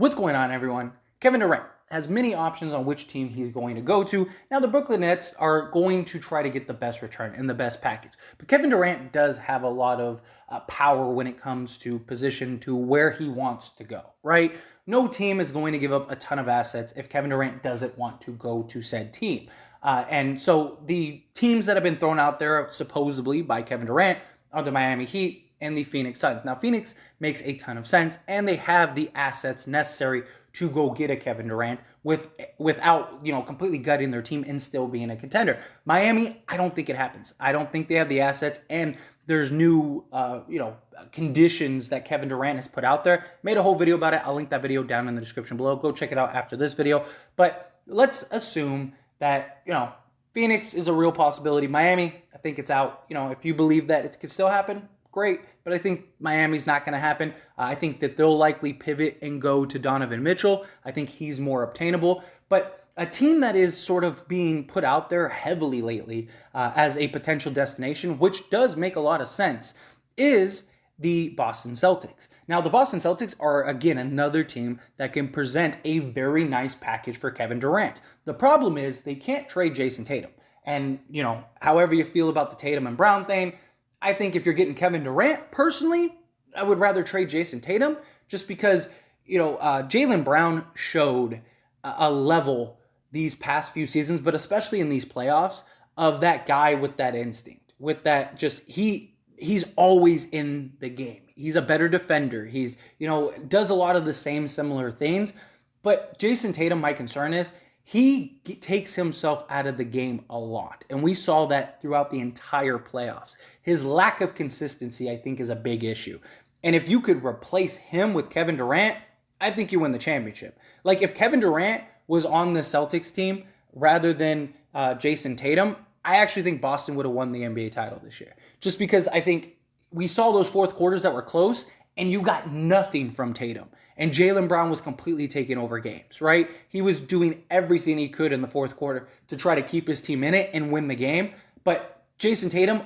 What's going on, everyone? Kevin Durant has many options on which team he's going to go to. Now, the Brooklyn Nets are going to try to get the best return and the best package. But Kevin Durant does have a lot of power when it comes to position to where he wants to go, right? No team is going to give up a ton of assets if Kevin Durant doesn't want to go to said team. And so the teams that have been thrown out there supposedly by Kevin Durant are the Miami Heat and the Phoenix Suns. Now, Phoenix makes a ton of sense, and they have the assets necessary to go get a Kevin Durant without completely gutting their team and still being a contender. Miami, I don't think it happens. I don't think they have the assets, and there's new conditions that Kevin Durant has put out there. Made a whole video about it. I'll link that video down in the description below. Go check it out after this video. But let's assume that Phoenix is a real possibility. Miami, I think it's out. If you believe that it could still happen, great, but I think Miami's not going to happen. I think that they'll likely pivot and go to Donovan Mitchell. I think he's more obtainable. But a team that is sort of being put out there heavily lately as a potential destination, which does make a lot of sense, is the Boston Celtics. Now, the Boston Celtics are, again, another team that can present a very nice package for Kevin Durant. The problem is they can't trade Jason Tatum. And, however you feel about the Tatum and Brown thing, I think if you're getting Kevin Durant, personally, I would rather trade Jason Tatum just because, Jaylen Brown showed a level these past few seasons, but especially in these playoffs, of that guy with that instinct, with that he's always in the game. He's a better defender. He's, does a lot of the same similar things. But Jason Tatum, my concern is, he takes himself out of the game a lot. And we saw that throughout the entire playoffs. His lack of consistency, I think, is a big issue. And if you could replace him with Kevin Durant, I think you win the championship. Like, if Kevin Durant was on the Celtics team rather than Jason Tatum, I actually think Boston would have won the NBA title this year. Just because I think we saw those fourth quarters that were close, and you got nothing from Tatum. And Jaylen Brown was completely taking over games, right? He was doing everything he could in the fourth quarter to try to keep his team in it and win the game. But Jason Tatum,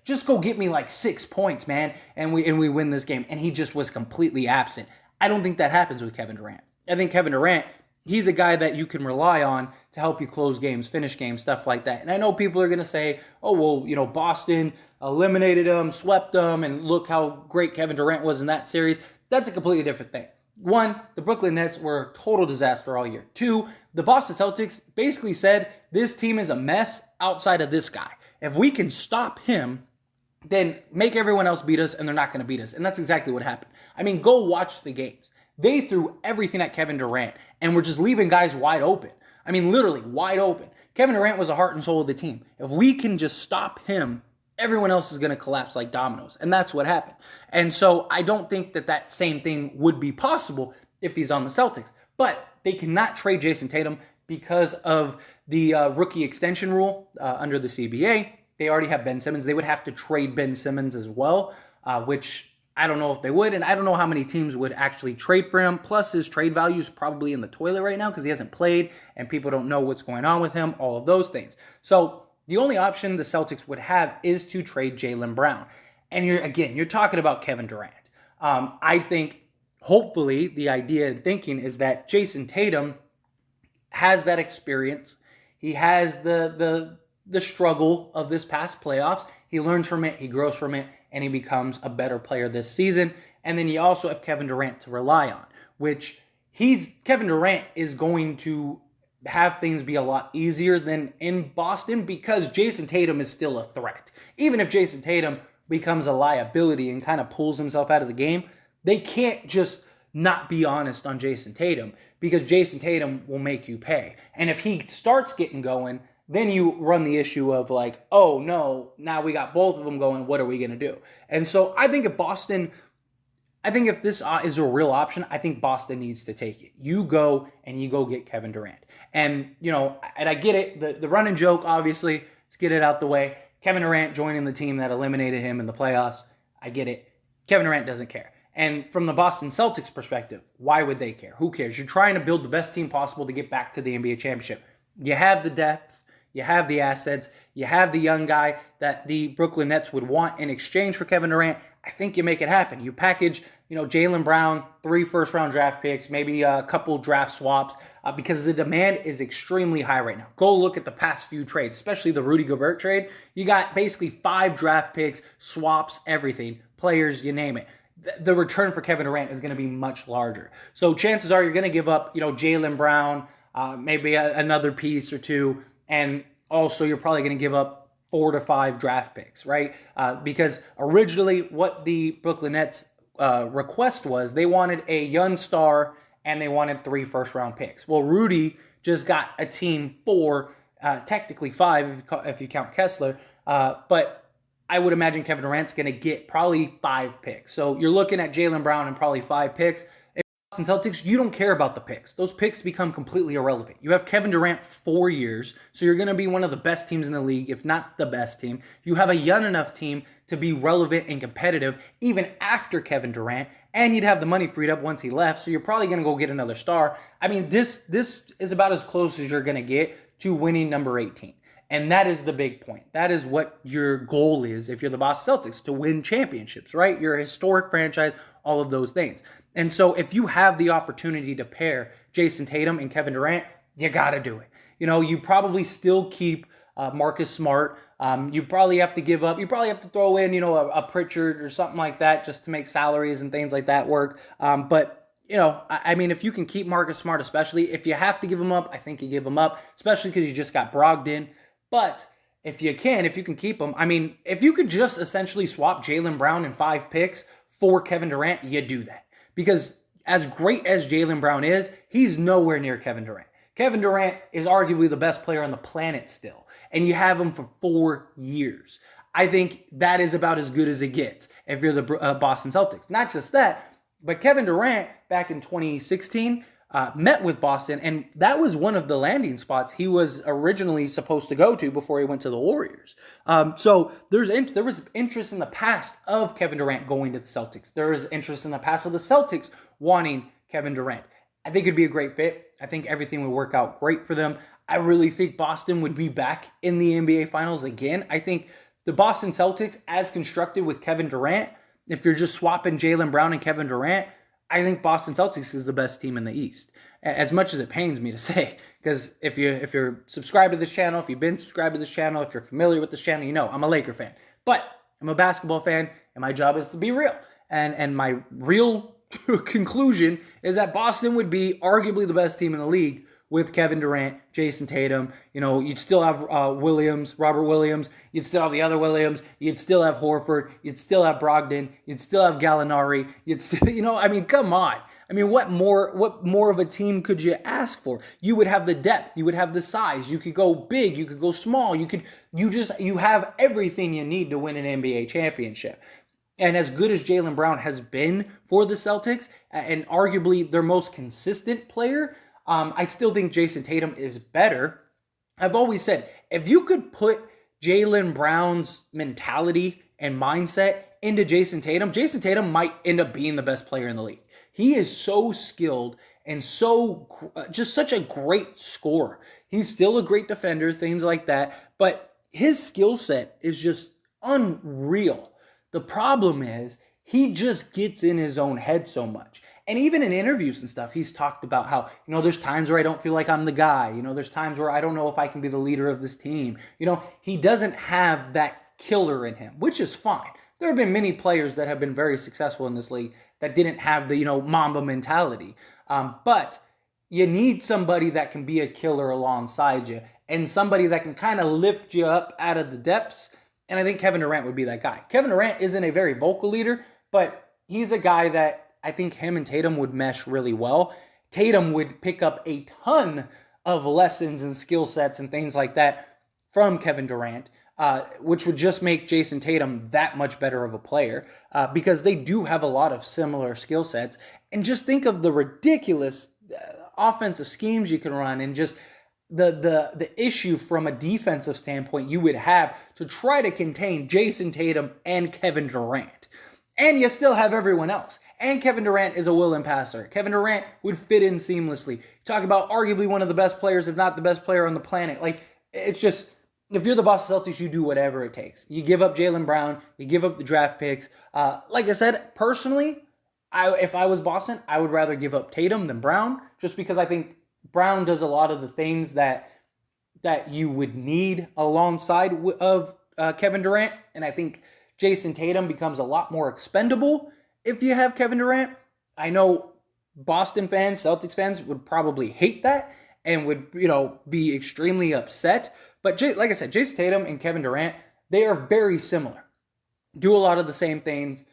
just go get me 6 points, man, and we win this game. And he just was completely absent. I don't think that happens with Kevin Durant. I think Kevin Durant, he's a guy that you can rely on to help you close games, finish games, stuff like that. And I know people are going to say, oh, well, Boston eliminated them, swept them, and look how great Kevin Durant was in that series. That's a completely different thing. One, the Brooklyn Nets were a total disaster all year. Two, the Boston Celtics basically said, this team is a mess outside of this guy. If we can stop him, then make everyone else beat us, and they're not going to beat us. And that's exactly what happened. I mean, go watch the games. They threw everything at Kevin Durant and were just leaving guys wide open. I mean, literally wide open. Kevin Durant was the heart and soul of the team. If we can just stop him, everyone else is going to collapse like dominoes. And that's what happened. And so I don't think that same thing would be possible if he's on the Celtics. But they cannot trade Jason Tatum because of the rookie extension rule under the CBA. They already have Ben Simmons. They would have to trade Ben Simmons as well, which I don't know if they would, and I don't know how many teams would actually trade for him. Plus, his trade value is probably in the toilet right now because he hasn't played, and people don't know what's going on with him, all of those things. So the only option the Celtics would have is to trade Jaylen Brown. And you're talking about Kevin Durant. I think, hopefully, the idea and thinking is that Jason Tatum has that experience. He has the struggle of this past playoffs. He learns from it, he grows from it, and he becomes a better player this season. And then you also have Kevin Durant to rely on, which Kevin Durant is going to have things be a lot easier than in Boston because Jason Tatum is still a threat. Even if Jason Tatum becomes a liability and kind of pulls himself out of the game, they can't just not be honest on Jason Tatum because Jason Tatum will make you pay. And if he starts getting going, then you run the issue of oh no, now we got both of them going, what are we going to do? And so I think if this is a real option, I think Boston needs to take it. You go get Kevin Durant. And, and I get it, the running joke, obviously, let's get it out the way. Kevin Durant joining the team that eliminated him in the playoffs, I get it. Kevin Durant doesn't care. And from the Boston Celtics perspective, why would they care? Who cares? You're trying to build the best team possible to get back to the NBA championship. You have the depth. you have the assets, you have the young guy that the Brooklyn Nets would want in exchange for Kevin Durant. I think you make it happen. You package, Jaylen Brown, 3 first-round draft picks, maybe a couple draft swaps, because the demand is extremely high right now. Go look at the past few trades, especially the Rudy Gobert trade. You got basically 5 draft picks, swaps, everything, players, you name it. The return for Kevin Durant is going to be much larger. So chances are you're going to give up, Jaylen Brown, maybe another piece or two, and also you're probably going to give up 4 to 5 draft picks, right? Because originally what the Brooklyn Nets request was, they wanted a young star and they wanted 3 first-round picks. Well, Rudy just got a team 4, technically 5 if you count Kessler, but I would imagine Kevin Durant's going to get probably 5 picks. So you're looking at Jaylen Brown and probably 5 picks. Boston Celtics, you don't care about the picks. Those picks become completely irrelevant. You have Kevin Durant 4 years, so you're going to be one of the best teams in the league, if not the best team. You have a young enough team to be relevant and competitive even after Kevin Durant, and you'd have the money freed up once he left, so you're probably going to go get another star. I mean, this is about as close as you're going to get to winning number 18. And that is the big point. That is what your goal is if you're the Boston Celtics, to win championships, right? You're a historic franchise, all of those things. And so if you have the opportunity to pair Jason Tatum and Kevin Durant, you got to do it. You probably still keep Marcus Smart. You probably have to give up. You probably have to throw in, a Pritchard or something like that just to make salaries and things like that work. But I mean, if you can keep Marcus Smart, especially if you have to give him up, I think you give him up, especially because you just got Brogdon. But if you can keep him, I mean, if you could just essentially swap Jaylen Brown and 5 picks for Kevin Durant, you do that. Because as great as Jaylen Brown is, he's nowhere near Kevin Durant. Kevin Durant is arguably the best player on the planet still, and you have him for 4 years. I think that is about as good as it gets if you're the Boston Celtics. Not just that, but Kevin Durant back in 2016 met with Boston, and that was one of the landing spots he was originally supposed to go to before he went to the Warriors. So there was interest in the past of Kevin Durant going to the Celtics. There was interest in the past of the Celtics wanting Kevin Durant. I think it'd be a great fit. I think everything would work out great for them. I really think Boston would be back in the NBA Finals again. I think the Boston Celtics, as constructed with Kevin Durant, if you're just swapping Jaylen Brown and Kevin Durant, I think Boston Celtics is the best team in the East. As much as it pains me to say, because if you're subscribed to this channel, if you've been subscribed to this channel, if you're familiar with this channel, you know I'm a Laker fan. But I'm a basketball fan, and my job is to be real. And my real conclusion is that Boston would be arguably the best team in the league with Kevin Durant, Jason Tatum. You'd still have Robert Williams. You'd still have the other Williams. You'd still have Horford. You'd still have Brogdon. You'd still have Gallinari. You'd still, I mean, come on. I mean, what more of a team could you ask for? You would have the depth. You would have the size. You could go big. You could go small. You have everything you need to win an NBA championship. And as good as Jaylen Brown has been for the Celtics, and arguably their most consistent player, I still think Jason Tatum is better. I've always said, if you could put Jaylen Brown's mentality and mindset into Jason Tatum might end up being the best player in the league. He is so skilled and just such a great scorer. He's still a great defender, things like that, but his skill set is just unreal. The problem is he just gets in his own head so much. And even in interviews and stuff, he's talked about how, there's times where I don't feel like I'm the guy. There's times where I don't know if I can be the leader of this team. He doesn't have that killer in him, which is fine. There have been many players that have been very successful in this league that didn't have the, Mamba mentality. But you need somebody that can be a killer alongside you and somebody that can kind of lift you up out of the depths. And I think Kevin Durant would be that guy. Kevin Durant isn't a very vocal leader, but he's a guy that I think him and Tatum would mesh really well. Tatum would pick up a ton of lessons and skill sets and things like that from Kevin Durant, which would just make Jason Tatum that much better of a player because they do have a lot of similar skill sets. And just think of the ridiculous offensive schemes you can run and just the issue from a defensive standpoint you would have to try to contain Jason Tatum and Kevin Durant. And you still have everyone else. And Kevin Durant is a willing passer. Kevin Durant would fit in seamlessly. Talk about arguably one of the best players, if not the best player on the planet. Like, it's just, if you're the Boston Celtics, you do whatever it takes. You give up Jaylen Brown, you give up the draft picks. Like I said, personally, if I was Boston, I would rather give up Tatum than Brown, just because I think Brown does a lot of the things that you would need alongside of Kevin Durant, and I think Jason Tatum becomes a lot more expendable if you have Kevin Durant. I know Boston fans, Celtics fans would probably hate that and would, be extremely upset. But like I said, Jason Tatum and Kevin Durant, they are very similar. Do a lot of the same things,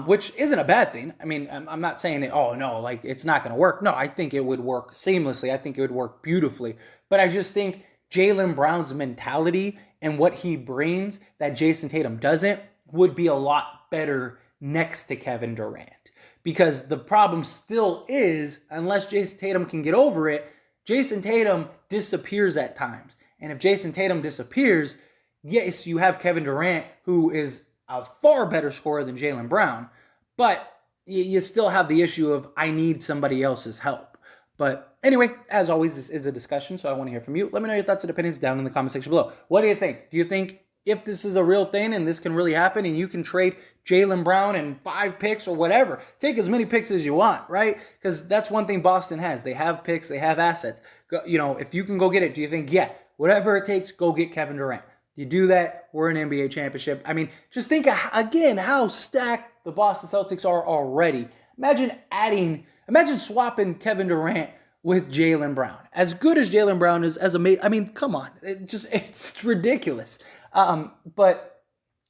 which isn't a bad thing. I mean, I'm not saying that, oh no, like it's not going to work. No, I think it would work seamlessly. I think it would work beautifully. But I just think Jaylen Brown's mentality and what he brings that Jason Tatum doesn't would be a lot better next to Kevin Durant. Because the problem still is, unless Jason Tatum can get over it, Jason Tatum disappears at times. And if Jason Tatum disappears, yes, you have Kevin Durant, who is a far better scorer than Jaylen Brown, but you still have the issue of, I need somebody else's help. But anyway, as always, this is a discussion, so I want to hear from you. Let me know your thoughts and opinions down in the comment section below. What do you think? Do you think if this is a real thing and this can really happen and you can trade Jaylen Brown and 5 picks or whatever, take as many picks as you want, right? Because that's one thing Boston has. They have picks, they have assets. If you can go get it, do you think, yeah, whatever it takes, go get Kevin Durant? You do that, we're an NBA championship. I mean, just think again how stacked the Boston Celtics are already. Imagine swapping Kevin Durant with Jaylen Brown. As good as Jaylen Brown is, I mean, come on. It's ridiculous. But,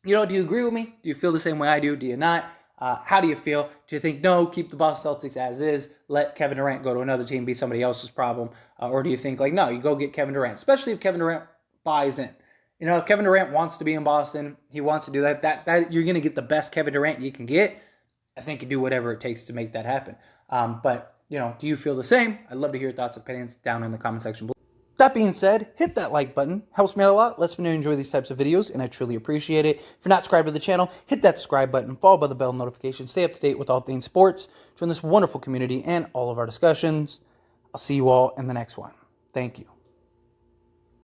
do you agree with me? Do you feel the same way I do? Do you not? How do you feel? Do you think, no, keep the Boston Celtics as is, let Kevin Durant go to another team, be somebody else's problem? Or do you think, like, no, you go get Kevin Durant, especially if Kevin Durant buys in? If Kevin Durant wants to be in Boston, he wants to do that. That you're going to get the best Kevin Durant you can get. I think you do whatever it takes to make that happen. But, do you feel the same? I'd love to hear your thoughts and opinions down in the comment section below. That being said, hit that like button. Helps me out a lot. Lets me know you enjoy these types of videos, and I truly appreciate it. If you're not subscribed to the channel, hit that subscribe button, followed by the bell notification. Stay up to date with all things sports. Join this wonderful community and all of our discussions. I'll see you all in the next one. Thank you.